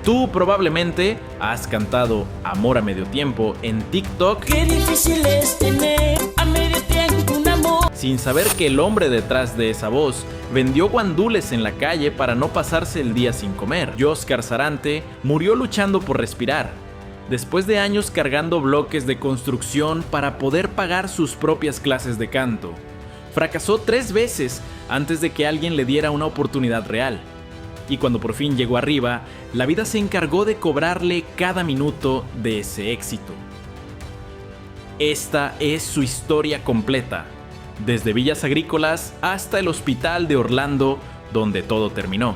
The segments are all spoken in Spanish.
Tú probablemente has cantado Amor a medio tiempo en TikTok. Qué difícil es tener a medio tiempo un amor. Sin saber que el hombre detrás de esa voz vendió guandules en la calle para no pasarse el día sin comer. Yoscar Sarante murió luchando por respirar, después de años cargando bloques de construcción para poder pagar sus propias clases de canto. Fracasó 3 veces antes de que alguien le diera una oportunidad real. Y cuando por fin llegó arriba, la vida se encargó de cobrarle cada minuto de ese éxito. Esta es su historia completa, desde Villas Agrícolas hasta el hospital de Orlando, donde todo terminó.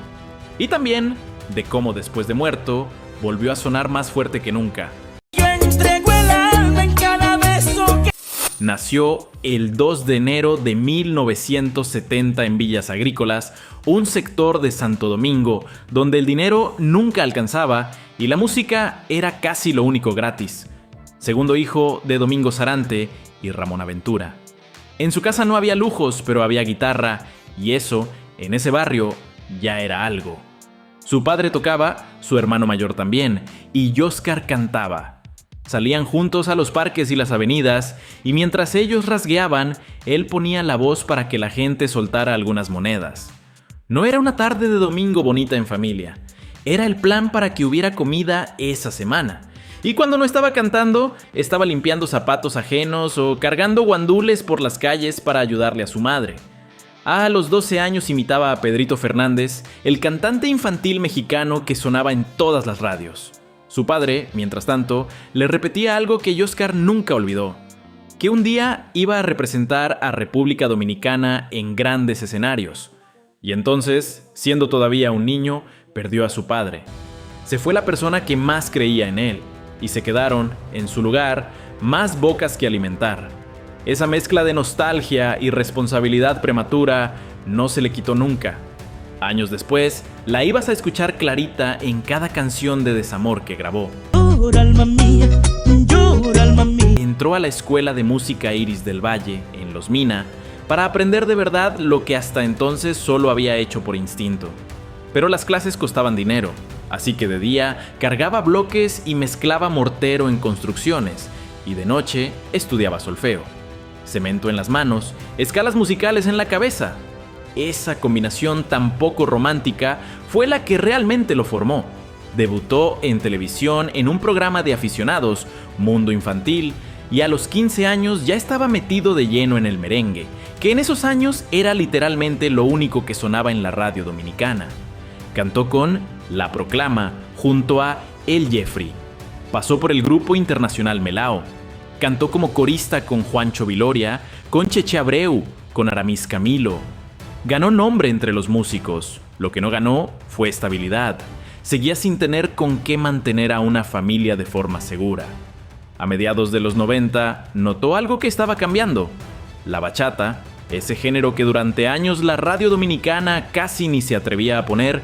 Y también de cómo después de muerto, volvió a sonar más fuerte que nunca. Yo entrego el alma en cada beso que... Nació el 2 de enero de 1970 en Villas Agrícolas, un sector de Santo Domingo donde el dinero nunca alcanzaba y la música era casi lo único gratis. Segundo hijo de Domingo Sarante y Ramón Aventura. En su casa no había lujos, pero había guitarra, y eso, en ese barrio, ya era algo. Su padre tocaba, su hermano mayor también, y Yoscar cantaba. Salían juntos a los parques y las avenidas, y mientras ellos rasgueaban, él ponía la voz para que la gente soltara algunas monedas. No era una tarde de domingo bonita en familia, era el plan para que hubiera comida esa semana. Y cuando no estaba cantando, estaba limpiando zapatos ajenos o cargando guandules por las calles para ayudarle a su madre. A los 12 años imitaba a Pedrito Fernández, el cantante infantil mexicano que sonaba en todas las radios. Su padre, mientras tanto, le repetía algo que Yoscar nunca olvidó: que un día iba a representar a República Dominicana en grandes escenarios. Y entonces, siendo todavía un niño, perdió a su padre. Se fue la persona que más creía en él, y se quedaron, en su lugar, más bocas que alimentar. Esa mezcla de nostalgia y responsabilidad prematura no se le quitó nunca. Años después, la ibas a escuchar clarita en cada canción de desamor que grabó. Llora, alma mía, llora, alma mía. Entró a la escuela de música Iris del Valle, en Los Mina, para aprender de verdad lo que hasta entonces solo había hecho por instinto. Pero las clases costaban dinero, así que de día cargaba bloques y mezclaba mortero en construcciones, y de noche estudiaba solfeo. Cemento en las manos, escalas musicales en la cabeza. Esa combinación tan poco romántica fue la que realmente lo formó. Debutó en televisión en un programa de aficionados, Mundo Infantil, y a los 15 años ya estaba metido de lleno en el merengue, que en esos años era literalmente lo único que sonaba en la radio dominicana. Cantó con La Proclama junto a El Jeffrey. Pasó por el grupo internacional Melao. Cantó como corista con Juancho Viloria, con Cheche Abreu, con Aramis Camilo. Ganó nombre entre los músicos. Lo que no ganó fue estabilidad. Seguía sin tener con qué mantener a una familia de forma segura. A mediados de los 90, notó algo que estaba cambiando. La bachata, ese género que durante años la radio dominicana casi ni se atrevía a poner,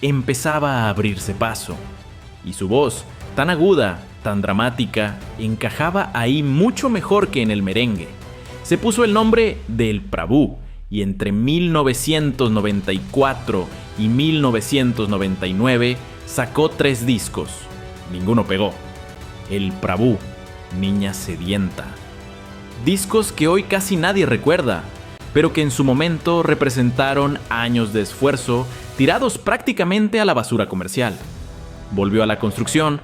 empezaba a abrirse paso. Y su voz, tan aguda, tan dramática, encajaba ahí mucho mejor que en el merengue. Se puso el nombre de El Prabú, y entre 1994 y 1999 sacó 3 discos. Ninguno pegó. El Prabú, Niña Sedienta. Discos que hoy casi nadie recuerda, pero que en su momento representaron años de esfuerzo tirados prácticamente a la basura comercial. Volvió a la construcción,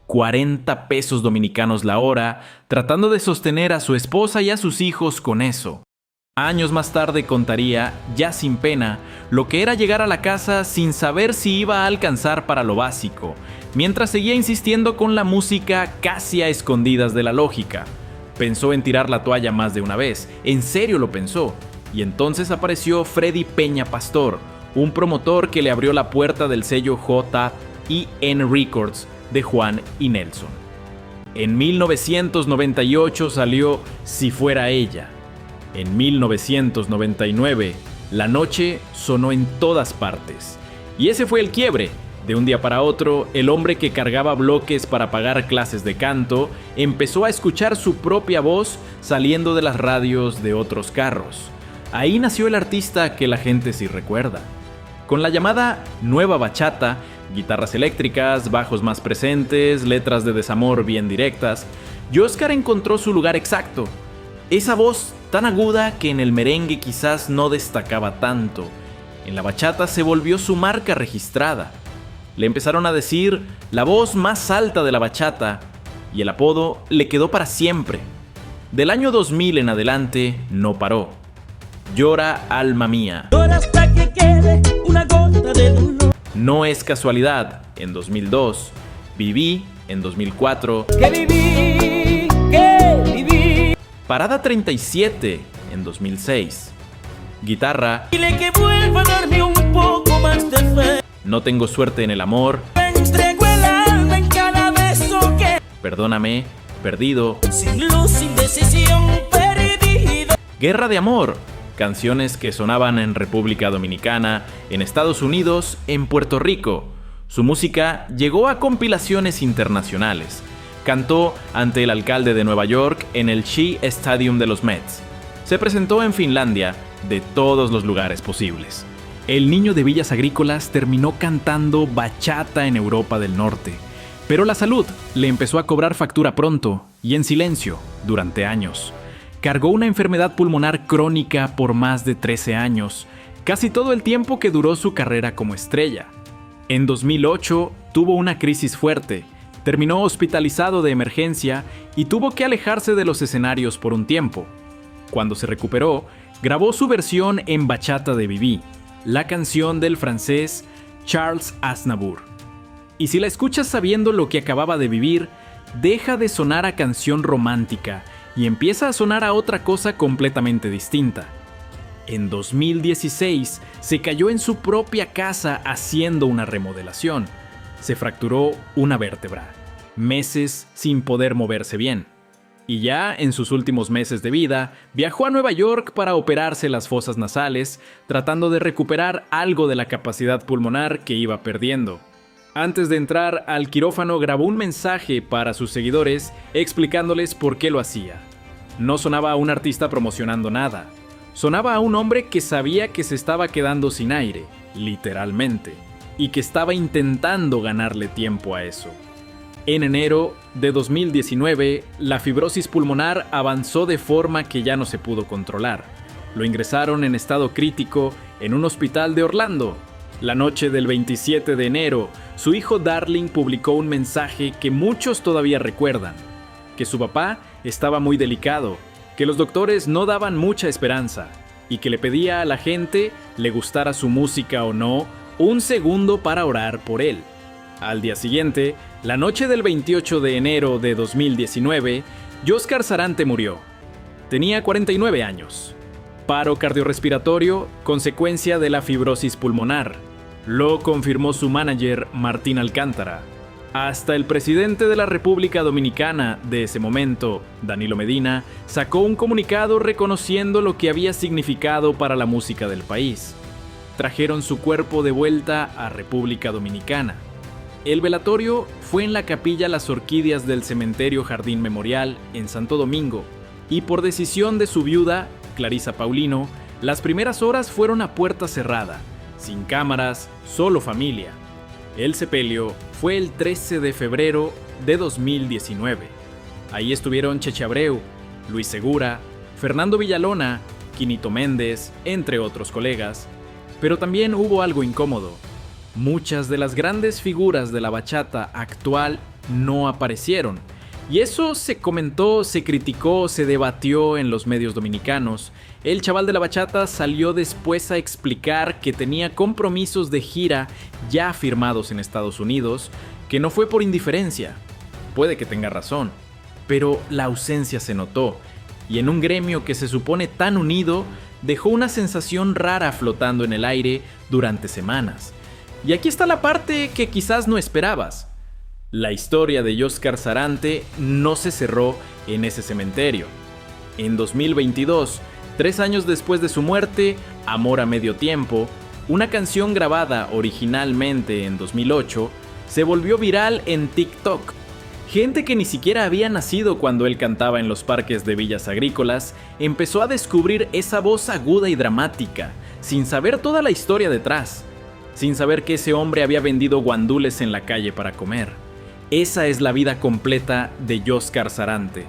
40 pesos dominicanos la hora, tratando de sostener a su esposa y a sus hijos con eso. Años más tarde contaría, ya sin pena, lo que era llegar a la casa sin saber si iba a alcanzar para lo básico, mientras seguía insistiendo con la música casi a escondidas de la lógica. Pensó en tirar la toalla más de una vez, en serio lo pensó, y entonces apareció Freddy Peña Pastor, un promotor que le abrió la puerta del sello J&N Records de Juan y Nelson. En 1998 salió Si Fuera Ella. En 1999, La Noche sonó en todas partes. Y ese fue el quiebre. De un día para otro, el hombre que cargaba bloques para pagar clases de canto empezó a escuchar su propia voz saliendo de las radios de otros carros. Ahí nació el artista que la gente sí recuerda. Con la llamada Nueva Bachata, Guitarras eléctricas, bajos más presentes, letras de desamor bien directas, Yoscar encontró su lugar exacto. Esa voz tan aguda que en el merengue quizás no destacaba tanto, en la bachata se volvió su marca registrada. Le empezaron a decir la voz más alta de la bachata y el apodo le quedó para siempre. Del año 2000 en adelante no paró. Llora alma mía. Llora hasta que quede una gota de dolor. No es casualidad, en 2002. Viví, en 2004. Que viví. Parada 37, en 2006. Guitarra. Dile que vuelva a darme un poco más de fe. No tengo suerte en el amor. Me entrego el alma en cada beso que. Perdóname, perdido. Sin luz, sin decisión, perdido. Guerra de amor. Canciones que sonaban en República Dominicana, en Estados Unidos, en Puerto Rico. Su música llegó a compilaciones internacionales. Cantó ante el alcalde de Nueva York en el Shea Stadium de los Mets. Se presentó en Finlandia, de todos los lugares posibles. El niño de Villas Agrícolas terminó cantando bachata en Europa del Norte. Pero la salud le empezó a cobrar factura pronto y en silencio durante años. Cargó una enfermedad pulmonar crónica por más de 13 años, casi todo el tiempo que duró su carrera como estrella. En 2008 tuvo una crisis fuerte, terminó hospitalizado de emergencia y tuvo que alejarse de los escenarios por un tiempo. Cuando se recuperó, grabó su versión en bachata de Viví, la canción del francés Charles Aznavour. Y si la escuchas sabiendo lo que acababa de vivir, deja de sonar a canción romántica y empieza a sonar a otra cosa completamente distinta. En 2016 se cayó en su propia casa haciendo una remodelación. Se fracturó una vértebra. Meses sin poder moverse bien. Y ya en sus últimos meses de vida, viajó a Nueva York para operarse las fosas nasales, tratando de recuperar algo de la capacidad pulmonar que iba perdiendo. Antes de entrar al quirófano grabó un mensaje para sus seguidores explicándoles por qué lo hacía. No sonaba a un artista promocionando nada. Sonaba a un hombre que sabía que se estaba quedando sin aire, literalmente, y que estaba intentando ganarle tiempo a eso. En enero de 2019, la fibrosis pulmonar avanzó de forma que ya no se pudo controlar. Lo ingresaron en estado crítico en un hospital de Orlando. La noche del 27 de enero, su hijo Darling publicó un mensaje que muchos todavía recuerdan, que su papá estaba muy delicado, que los doctores no daban mucha esperanza y que le pedía a la gente, le gustara su música o no, un segundo para orar por él. Al día siguiente, la noche del 28 de enero de 2019, Yoscar Sarante murió. Tenía 49 años. Paro cardiorrespiratorio, consecuencia de la fibrosis pulmonar. Lo confirmó su manager, Martín Alcántara. Hasta el presidente de la República Dominicana de ese momento, Danilo Medina, sacó un comunicado reconociendo lo que había significado para la música del país. Trajeron su cuerpo de vuelta a República Dominicana. El velatorio fue en la capilla Las Orquídeas del Cementerio Jardín Memorial en Santo Domingo, y por decisión de su viuda, Clarisa Paulino, las primeras horas fueron a puerta cerrada, sin cámaras, solo familia. El sepelio fue el 13 de febrero de 2019. Ahí estuvieron Cheche Abreu, Luis Segura, Fernando Villalona, Quinito Méndez, entre otros colegas. Pero también hubo algo incómodo. Muchas de las grandes figuras de la bachata actual no aparecieron. Y eso se comentó, se criticó, se debatió en los medios dominicanos. El chaval de la bachata salió después a explicar que tenía compromisos de gira ya firmados en Estados Unidos, que no fue por indiferencia. Puede que tenga razón, pero la ausencia se notó, y en un gremio que se supone tan unido, dejó una sensación rara flotando en el aire durante semanas. Y aquí está la parte que quizás no esperabas. La historia de Yoscar Sarante no se cerró en ese cementerio. En 2022, 3 años después de su muerte, Amor a Medio Tiempo, una canción grabada originalmente en 2008, se volvió viral en TikTok. Gente que ni siquiera había nacido cuando él cantaba en los parques de Villas Agrícolas empezó a descubrir esa voz aguda y dramática, sin saber toda la historia detrás. sin saber que ese hombre había vendido guandules en la calle para comer. Esa es la vida completa de Jóscar Sarante.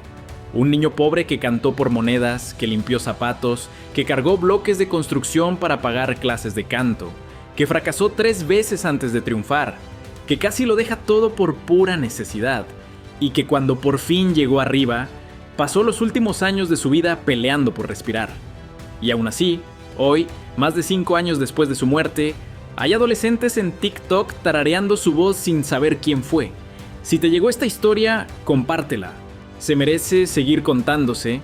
Un niño pobre que cantó por monedas, que limpió zapatos, que cargó bloques de construcción para pagar clases de canto, que fracasó 3 veces antes de triunfar, que casi lo deja todo por pura necesidad, y que cuando por fin llegó arriba, pasó los últimos años de su vida peleando por respirar. Y aún así, hoy, más de 5 años después de su muerte, hay adolescentes en TikTok tarareando su voz sin saber quién fue. Si te llegó esta historia, compártela. Se merece seguir contándose,